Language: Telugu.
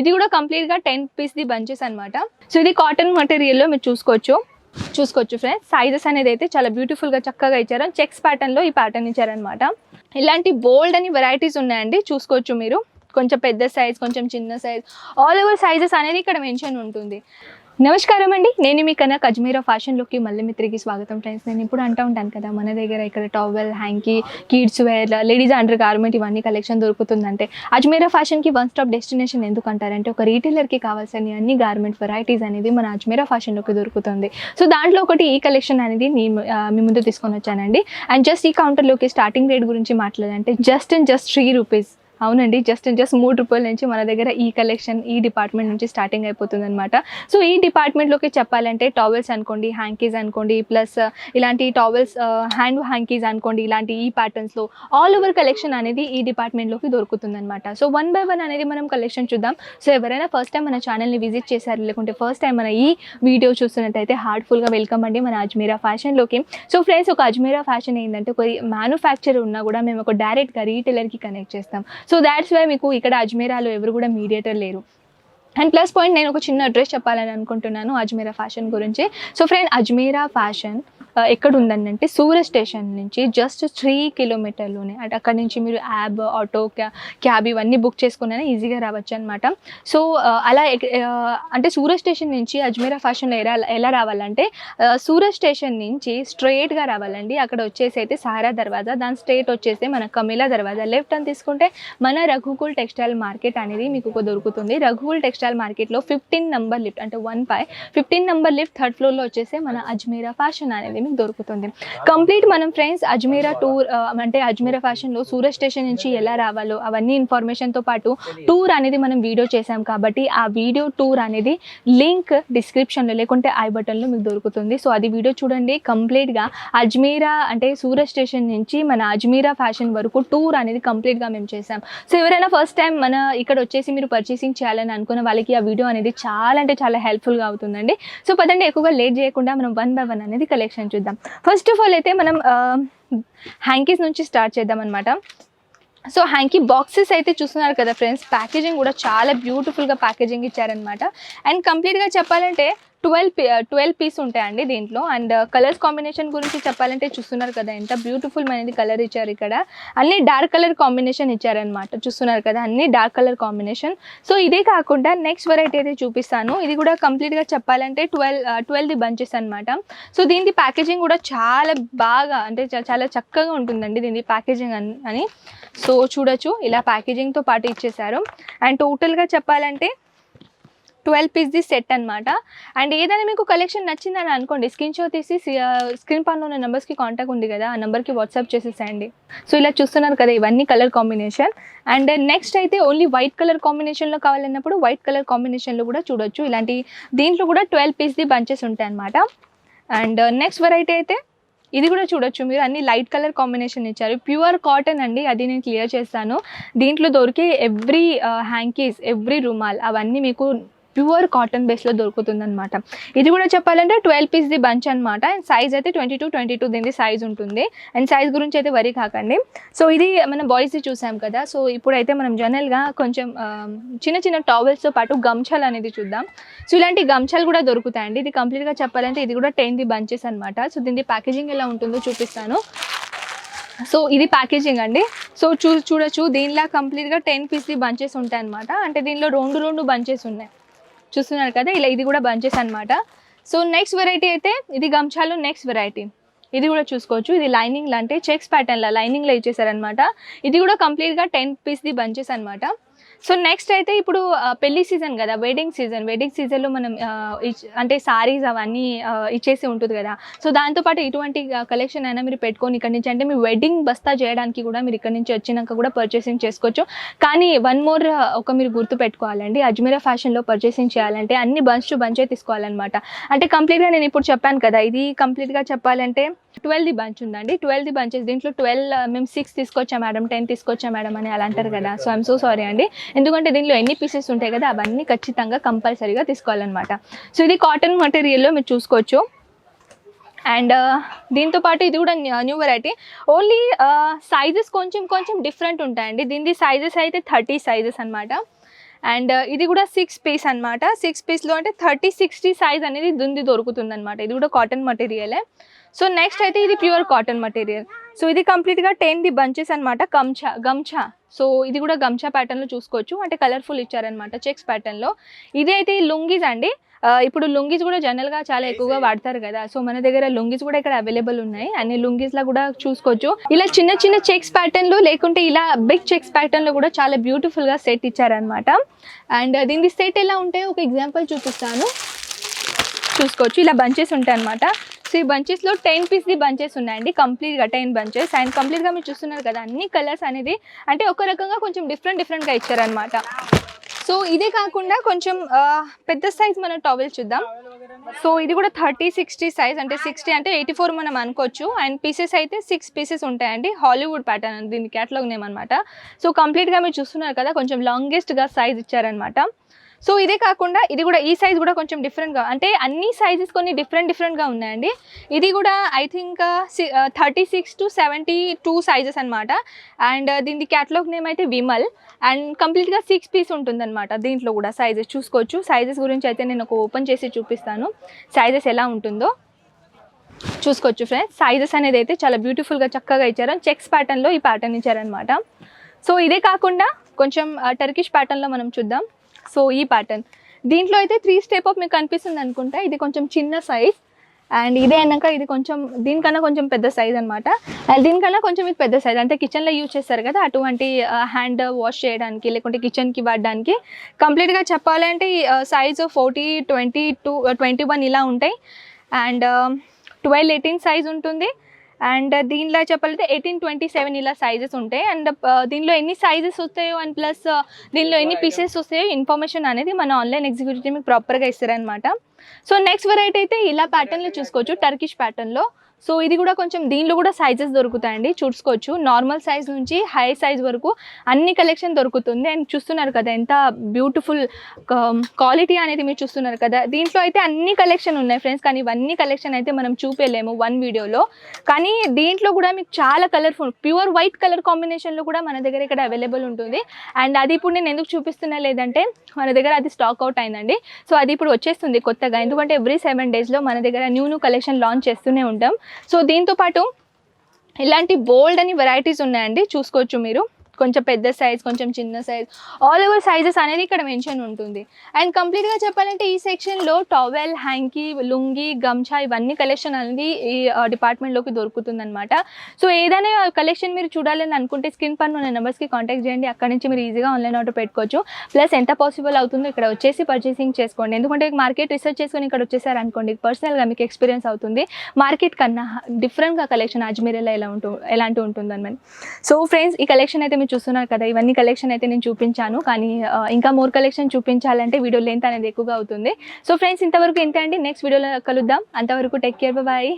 ఇది కూడా కంప్లీట్గా 10 పీస్ది బంచెస్ అనమాట. సో ఇది కాటన్ మెటీరియల్లో మీరు చూసుకోవచ్చు ఫ్రెండ్స్. సైజెస్ అనేది అయితే చాలా బ్యూటిఫుల్గా చక్కగా ఇచ్చారు. చెక్స్ ప్యాటర్న్లో ఈ ప్యాటర్న్ ఇచ్చారనమాట. ఇలాంటి బోల్డ్ అని వెరైటీస్ ఉన్నాయండి, చూసుకోవచ్చు మీరు. కొంచెం పెద్ద సైజ్, కొంచెం చిన్న సైజ్, ఆల్ ఓవర్ సైజెస్ అనేది ఇక్కడ మెన్షన్ ఉంటుంది. నమస్కారం అండి, నేను మీ కన్నా అజ్మీరా ఫ్యాషన్లోకి మళ్ళీ మీ తిరిగి స్వాగతం ఫ్రెండ్స్. నేను ఇప్పుడు అంటూ ఉంటాను కదా, మన దగ్గర ఇక్కడ towel, hanky, kids wear, ladies under garment ఇవన్నీ కలెక్షన్ దొరుకుతుందంటే అజ్మీరా ఫ్యాషన్కి వన్ స్టాప్ డెస్టినేషన్ ఎందుకు అంటారంటే, ఒక రీటైలర్కి కావాల్సిన అన్ని గార్మెంట్ వెరైటీస్ అనేది మన అజ్మీరా ఫ్యాషన్లోకి దొరుకుతుంది. సో దాంట్లో ఒకటి ఈ కలెక్షన్ అనేది మీ ముందు తీసుకొని వచ్చానండి. అండ్ జస్ట్ ఈ కౌంటర్లోకి స్టార్టింగ్ రేట్ గురించి మాట్లాడాలంటే జస్ట్ 3 రూపీస్. అవునండి, జస్ట్ 3 రూపాయల నుంచి మన దగ్గర ఈ కలెక్షన్ ఈ డిపార్ట్మెంట్ నుంచి స్టార్టింగ్ అయిపోతుంది అనమాట. సో ఈ డిపార్ట్మెంట్లోకి చెప్పాలంటే టవల్స్ అనుకోండి, హ్యాంకీస్ అనుకోండి, ప్లస్ ఇలాంటి టవల్స్, హ్యాండ్ హ్యాంకీస్ అనుకోండి, ఇలాంటి ఈ ప్యాటర్న్స్లో ఆల్ ఓవర్ కలెక్షన్ అనేది ఈ డిపార్ట్మెంట్లోకి దొరుకుతుంది అనమాట. సో 1 by 1 అనేది మనం కలెక్షన్ చూద్దాం. సో ఎవరైనా ఫస్ట్ టైం మన ఛానల్ని విజిట్ చేశారు, లేకుంటే ఫస్ట్ టైం మన ఈ వీడియో చూస్తున్నట్టయితే హార్ట్ఫుల్గా వెల్కమ్ అండి మన అజ్మీరా ఫ్యాషన్లోకి. సో ఫ్రెండ్స్, ఒక అజ్మీరా ఫ్యాషన్ ఏంటంటే ఒక మ్యానుఫ్యాక్చర్ ఉన్నా కూడా మేము ఒక డైరెక్ట్గా రీటైలర్కి కనెక్ట్ చేస్తాం. సో దాట్స్ వై మీకు ఇక్కడ అజ్మీరాలో ఎవరు కూడా మీడియేటర్ లేరు. అండ్ ప్లస్ పాయింట్, నేను ఒక చిన్న అడ్రస్ చెప్పాలని అనుకుంటున్నాను అజ్మీరా ఫ్యాషన్ గురించి. సో ఫ్రెండ్, అజ్మీరా ఫ్యాషన్ ఎక్కడ ఉందంటే సూరత్ స్టేషన్ నుంచి జస్ట్ 3 కిలోమీటర్లోనే. అంటే అక్కడ నుంచి మీరు యాబ్, ఆటో, క్యాబ్ ఇవన్నీ బుక్ చేసుకున్నా ఈజీగా రావచ్చు అనమాట. సో అలా అంటే సూరత్ స్టేషన్ నుంచి అజ్మీరా ఫ్యాషన్లో ఎలా రావాలంటే, సూరత్ స్టేషన్ నుంచి స్ట్రైట్గా రావాలండి. అక్కడ వచ్చేసి అయితే సహారా దర్వాజా, దాని స్ట్రైట్ వచ్చేసి మన కమిలా దర్వాజా. లెఫ్ట్ అని తీసుకుంటే మన రఘుకుల్ టెక్స్టైల్ మార్కెట్ అనేది మీకు దొరుకుతుంది. రఘుకుల్ టెక్స్టైల్ మార్కెట్లో 15 నెంబర్ లిఫ్ట్, అంటే 15 నెంబర్ లిఫ్ట్ 3rd ఫ్లోర్లో వచ్చేసి మన అజ్మీరా ఫ్యాషన్ అనేది మీకు దొరుకుతుంది. కంప్లీట్ మనం ఫ్రెండ్స్ అజ్మీరా టూర్, అంటే అజ్మీరా ఫ్యాషన్లో సూరత్ స్టేషన్ నుంచి ఎలా రావాలో అవన్నీ ఇన్ఫర్మేషన్తో పాటు టూర్ అనేది మనం వీడియో చేసాం కాబట్టి ఆ వీడియో టూర్ అనేది లింక్ డిస్క్రిప్షన్లో లేకుంటే ఐ బటన్లో మీకు దొరుకుతుంది. సో అది వీడియో చూడండి. కంప్లీట్గా అజ్మీరా అంటే సూరత్ స్టేషన్ నుంచి మన అజ్మీరా ఫ్యాషన్ వరకు టూర్ అనేది కంప్లీట్గా మేము చేసాం. సో ఎవరైనా ఫస్ట్ టైం మన ఇక్కడ వచ్చేసి మీరు పర్చేసింగ్ చేయాలని అనుకున్న వాళ్ళకి ఆ వీడియో అనేది చాలా అంటే చాలా హెల్ప్ఫుల్గా అవుతుందండి. సో పదండి, ఎక్కువగా లేట్ చేయకుండా మనం 1 by 1 అనేది కలెక్షన్ చూద్దాం. ఫస్ట్ ఆఫ్ ఆల్ అయితే మనం హ్యాంకీస్ నుంచి స్టార్ట్ చేద్దాం అనమాట. సో హ్యాంకీ బాక్సెస్ అయితే చూస్తున్నారు కదా ఫ్రెండ్స్, ప్యాకేజింగ్ కూడా చాలా బ్యూటిఫుల్గా ప్యాకేజింగ్ ఇచ్చారనమాట. అండ్ కంప్లీట్గా చెప్పాలంటే 12 పీస్ ఉంటాయండి దీంట్లో. అండ్ కలర్స్ కాంబినేషన్ గురించి చెప్పాలంటే చూస్తున్నారు కదా ఎంత బ్యూటిఫుల్ అనేది కలర్ ఇచ్చారు. ఇక్కడ అన్ని డార్క్ కలర్ కాంబినేషన్ ఇచ్చారనమాట, చూస్తున్నారు కదా అన్ని డార్క్ కలర్ కాంబినేషన్. సో ఇదే కాకుండా నెక్స్ట్ వెరైటీ అయితే చూపిస్తాను. ఇది కూడా కంప్లీట్గా చెప్పాలంటే 12 బంచెస్ అనమాట. సో దీని ప్యాకేజింగ్ కూడా చాలా బాగా, అంటే చాలా చక్కగా ఉంటుందండి దీని ప్యాకేజింగ్ అని. సో చూడొచ్చు, ఇలా ప్యాకేజింగ్తో పాటు ఇచ్చేసారు. అండ్ టోటల్గా చెప్పాలంటే 12 పీస్ది సెట్ అనమాట. అండ్ ఏదైనా మీకు కలెక్షన్ నచ్చిందని అనుకోండి, స్క్రీన్ షాట్ తీసి స్క్రీన్ పైన ఉన్న నెంబర్స్కి కాంటాక్ట్ ఉంది కదా, ఆ నెంబర్కి వాట్సాప్ చేసేసేయండి. సో ఇలా చూస్తున్నారు కదా ఇవన్నీ కలర్ కాంబినేషన్. అండ్ నెక్స్ట్ అయితే ఓన్లీ వైట్ కలర్ కాంబినేషన్లో కావాలన్నప్పుడు వైట్ కలర్ కాంబినేషన్లో కూడా చూడొచ్చు. ఇలాంటి దీంట్లో కూడా 12 పీస్ది బంచెస్ ఉంటాయి అనమాట. అండ్ నెక్స్ట్ వెరైటీ అయితే ఇది కూడా చూడొచ్చు మీరు, అన్ని లైట్ కలర్ కాంబినేషన్ ఇచ్చారు. ప్యూర్ కాటన్ అండి, అది నేను క్లియర్ చేస్తాను. దీంట్లో దొరికే ఎవ్రీ హ్యాంకీస్, ఎవ్రీ రుమాల్ అవన్నీ మీకు ప్యూర్ కాటన్ బేస్లో దొరుకుతుందన్నమాట. ఇది కూడా చెప్పాలంటే 12 పీస్ది బంచ్ అనమాట. అండ్ సైజ్ అయితే 22 దీనిది సైజ్ ఉంటుంది. అండ్ సైజ్ గురించి అయితే వరీ కాకండి. సో ఇది మనం బాయ్స్ది చూసాం కదా. సో ఇప్పుడైతే మనం జనరల్గా కొంచెం చిన్న చిన్న టవల్స్తో పాటు గమ్చాలు అనేది చూద్దాం. సో ఇలాంటి గమ్చాలు కూడా దొరుకుతాయండి. ఇది కంప్లీట్గా చెప్పాలంటే ఇది కూడా 10 బంచెస్ అనమాట. సో దీని ప్యాకేజింగ్ ఎలా ఉంటుందో చూపిస్తాను. సో ఇది ప్యాకేజింగ్ అండి. సో చూడొచ్చు, దీనిలా కంప్లీట్గా 10 పీస్ది బంచెస్ ఉంటాయి అనమాట. అంటే దీనిలో రెండు బంచెస్ ఉన్నాయి, చూస్తున్నారు కదా. ఇలా ఇది కూడా బంచెస్ అనమాట. సో నెక్స్ట్ వెరైటీ అయితే ఇది గమ్చాలు నెక్స్ట్ వెరైటీ. ఇది కూడా చూసుకోవచ్చు, ఇది లైనింగ్లో అంటే చెక్స్ ప్యాటర్న్లో లైనింగ్లో ఇచ్చేసారనమాట. ఇది కూడా కంప్లీట్గా 10 పీస్ది బంచెస్ అనమాట. సో నెక్స్ట్ అయితే ఇప్పుడు పెళ్లి సీజన్ కదా, వెడ్డింగ్ సీజన్లో మనం అంటే సారీస్ అవన్నీ ఇచ్చేసి ఉంటుంది కదా. సో దాంతోపాటు ఇటువంటి కలెక్షన్ అయినా మీరు పెట్టుకొని ఇక్కడ నుంచి, అంటే మీ వెడ్డింగ్ బస్తా చేయడానికి కూడా మీరు ఇక్కడ నుంచి వచ్చినాక కూడా పర్చేసింగ్ చేసుకోవచ్చు. కానీ వన్ మోర్ మీరు గుర్తు పెట్టుకోవాలండి, అజ్మీరా ఫ్యాషన్లో పర్చేసింగ్ చేయాలంటే అన్ని బంచ్ టు బంచే తీసుకోవాలన్నమాట. అంటే కంప్లీట్గా నేను ఇప్పుడు చెప్పాను కదా, ఇది కంప్లీట్గా చెప్పాలంటే 12ది బంచ్ ఉందండి. 12ది బంచెస్, దీంట్లో 12 మేము 6 తీసుకొచ్చా మేడం, 10 తీసుకొచ్చా మేడం అని అలా అంటారు కదా. సో ఐఎమ్ సో సారీ అండి, ఎందుకంటే దీనిలో ఎన్ని పీసెస్ ఉంటాయి కదా అవన్నీ ఖచ్చితంగా కంపల్సరీగా తీసుకోవాలన్నమాట. సో ఇది కాటన్ మెటీరియల్లో మీరు చూసుకోవచ్చు. అండ్ దీంతోపాటు ఇది కూడా న్యూ వెరైటీ. ఓన్లీ సైజెస్ కొంచెం డిఫరెంట్ ఉంటాయండి. దీని సైజెస్ అయితే 30 సైజెస్ అనమాట. అండ్ ఇది కూడా 6 పీస్ అనమాట. 6 పీస్లో అంటే 30-60 సైజ్ అనేది దొరుకుతుంది అనమాట. ఇది కూడా కాటన్ మటీరియలే. సో నెక్స్ట్ అయితే ఇది ప్యూర్ కాటన్ మటీరియల్. సో ఇది కంప్లీట్గా 10 బంచెస్ అనమాట. గమ్చా సో ఇది కూడా గమ్చా ప్యాటర్న్లో చూసుకోవచ్చు. అంటే కలర్ఫుల్ ఇచ్చారనమాట చెక్స్ ప్యాటర్న్లో. ఇది అయితే లుంగీస్ అండి. ఇప్పుడు లుంగీస్ కూడా జనరల్గా చాలా ఎక్కువగా వాడతారు కదా. సో మన దగ్గర లుంగీస్ కూడా ఇక్కడ అవైలబుల్ ఉన్నాయి. అన్ని లుంగీస్లో కూడా చూసుకోవచ్చు. ఇలా చిన్న చిన్న చెక్స్ ప్యాటర్న్లు లేకుంటే ఇలా బిగ్ చెక్స్ ప్యాటర్న్లో కూడా చాలా బ్యూటిఫుల్గా సెట్ ఇచ్చారనమాట. అండ్ దీని సెట్ ఎలా ఉంటాయో ఒక ఎగ్జాంపుల్ చూపిస్తాను, చూసుకోవచ్చు. ఇలా బంచెస్ ఉంటాయి అనమాట. సో ఈ బంచెస్లో 10 పీస్ది బంచెస్ ఉన్నాయండి. కంప్లీట్గా 10 బంచెస్. అండ్ కంప్లీట్గా మీరు చూస్తున్నారు కదా అన్ని కలర్స్ అనేది అంటే ఒక రకంగా కొంచెం డిఫరెంట్గా ఇచ్చారనమాట. సో ఇదే కాకుండా కొంచెం పెద్ద సైజ్ మనం టవల్ చూద్దాం. సో ఇది కూడా 30-60 సైజ్, అంటే 60 అంటే 84 మనం అనుకోవచ్చు. అండ్ పీసెస్ అయితే 6 పీసెస్ ఉంటాయండి. హాలీవుడ్ ప్యాటర్న్ దీని క్యాటలాగ్ నేమ్ అనమాట. సో కంప్లీట్గా మీరు చూస్తున్నారు కదా కొంచెం లాంగెస్ట్గా సైజ్ ఇచ్చారనమాట. సో ఇదే కాకుండా ఇది కూడా ఈ సైజ్ కూడా కొంచెం డిఫరెంట్గా, అంటే అన్ని సైజెస్ కొన్ని డిఫరెంట్గా ఉన్నాయండి. ఇది కూడా ఐ థింక్ 36-72 సైజెస్ అనమాట. అండ్ దీని క్యాటలాగ్ నేమ్ అయితే విమల్. అండ్ కంప్లీట్గా 6 పీస్ ఉంటుందన్నమాట. దీంట్లో కూడా సైజెస్ చూసుకోవచ్చు. సైజెస్ గురించి అయితే నేను ఒక ఓపెన్ చేసి చూపిస్తాను సైజెస్ ఎలా ఉంటుందో చూసుకోవచ్చు ఫ్రెండ్స్. సైజెస్ అనేది అయితే చాలా బ్యూటిఫుల్గా చక్కగా ఇచ్చారు. చెక్స్ ప్యాటర్న్లో ఈ ప్యాటర్న్ ఇచ్చారనమాట. సో ఇదే కాకుండా కొంచెం టర్కిష్ ప్యాటర్న్లో మనం చూద్దాం. సో ఈ ప్యాటర్న్ దీంట్లో అయితే 3 స్టెప్ ఆఫ్ మీకు కనిపిస్తుంది అనుకుంటా. ఇది కొంచెం చిన్న సైజ్. అండ్ ఇదే అన్నాక ఇది కొంచెం దీనికన్నా కొంచెం పెద్ద సైజ్ అనమాట. అండ్ దీనికన్నా కొంచెం ఇది పెద్ద సైజ్, అంటే కిచెన్లో యూజ్ చేస్తారు కదా అటువంటి హ్యాండ్ వాష్ చేయడానికి లేకుంటే కిచెన్కి వాడడానికి. కంప్లీట్గా చెప్పాలంటే సైజు 40, 22, 21 ఇలా ఉంటాయి. అండ్ 12-18 సైజ్ ఉంటుంది. అండ్ దీనిలో చెప్పాలంటే 18-27 ఇలా సైజెస్ ఉంటాయి. అండ్ దీనిలో ఎన్ని సైజెస్ వస్తాయో అండ్ ప్లస్ దీనిలో ఎన్ని పీసెస్ వస్తాయో ఇన్ఫర్మేషన్ అనేది మన ఆన్లైన్ ఎగ్జిక్యూటివ్ మీకు ప్రాపర్గా ఇస్తారనమాట. సో నెక్స్ట్ వెరైటీ అయితే ఇలా ప్యాటర్న్లో చూసుకోవచ్చు, టర్కిష్ ప్యాటర్న్లో. సో ఇది కూడా కొంచెం దీనిలో కూడా సైజెస్ దొరుకుతాయండి, చూసుకోవచ్చు. నార్మల్ సైజ్ నుంచి హై సైజ్ వరకు అన్ని కలెక్షన్ దొరుకుతుంది. అండ్ చూస్తున్నారు కదా ఎంత బ్యూటిఫుల్ క్వాలిటీ అనేది మీరు చూస్తున్నారు కదా. దీంట్లో అయితే అన్ని కలెక్షన్ ఉన్నాయి ఫ్రెండ్స్, కానీ ఇవన్నీ కలెక్షన్ అయితే మనం చూపేయలేము 1 వీడియోలో. కానీ దీంట్లో కూడా మీకు చాలా కలర్ఫుల్ ప్యూర్ వైట్ కలర్ కాంబినేషన్లో కూడా మన దగ్గర ఇక్కడ అవైలబుల్ ఉంటుంది. అండ్ అది ఇప్పుడు నేను ఎందుకు చూపిస్తున్నా లేదంటే మన దగ్గర అది స్టాక్ అవుట్ అయిందండి. సో అది ఇప్పుడు వచ్చేస్తుంది కొత్తగా, ఎందుకంటే ఎవ్రీ 7 డేస్లో మన దగ్గర న్యూ కలెక్షన్ లాంచ్ చేస్తూనే ఉంటాం. సో దీంతో పాటు ఇలాంటి బోల్డ్ అని వెరైటీస్ ఉన్నాయండి, చూసుకోవచ్చు మీరు. కొంచెం పెద్ద సైజ్, కొంచెం చిన్న సైజ్, ఆల్ ఓవర్ సైజెస్ అనేది ఇక్కడ మెన్షన్ ఉంటుంది. అండ్ కంప్లీట్గా చెప్పాలంటే ఈ సెక్షన్లో టవెల్, హ్యాంకీ, లుంగి, గమ్చా ఇవన్నీ కలెక్షన్ అనేది ఈ డిపార్ట్మెంట్లోకి దొరుకుతుంది అనమాట. సో ఏదైనా కలెక్షన్ మీరు చూడాలని అనుకుంటే స్క్రీన్ పైన ఉన్న నెంబర్స్కి కాంటాక్ట్ చేయండి. అక్కడ నుంచి మీరు ఈజీగా ఆన్లైన్ ఆర్డర్ పెట్టుకోవచ్చు. ప్లస్ ఎంత పాసిబుల్ అవుతుందో ఇక్కడ వచ్చేసి పర్చేసింగ్ చేసుకోండి. ఎందుకంటే మార్కెట్ రీసెర్చ్ చేసుకొని ఇక్కడ వచ్చేసారు అనుకోండి, పర్సనల్గా మీకు ఎక్స్పీరియన్స్ అవుతుంది. మార్కెట్ కన్నా డిఫరెంట్గా కలెక్షన్ అజ్మీర్లో ఎలాంటి ఉంటుందని. సో ఫ్రెండ్స్ ఈ కలెక్షన్ అయితే చూస్తున్నారు కదా, ఇవన్నీ కలెక్షన్ అయితే నేను చూపించాను. కానీ ఇంకా మోర్ కలెక్షన్ చూపించాలంటే వీడియో లెంత్ అనేది ఎక్కువగా అవుతుంది. సో ఫ్రెండ్స్ ఇంతవరకు ఇంతే అండి. నెక్స్ట్ వీడియోలో కలుద్దాం. అంతవరకు టేక్ కేర్, బాయ్.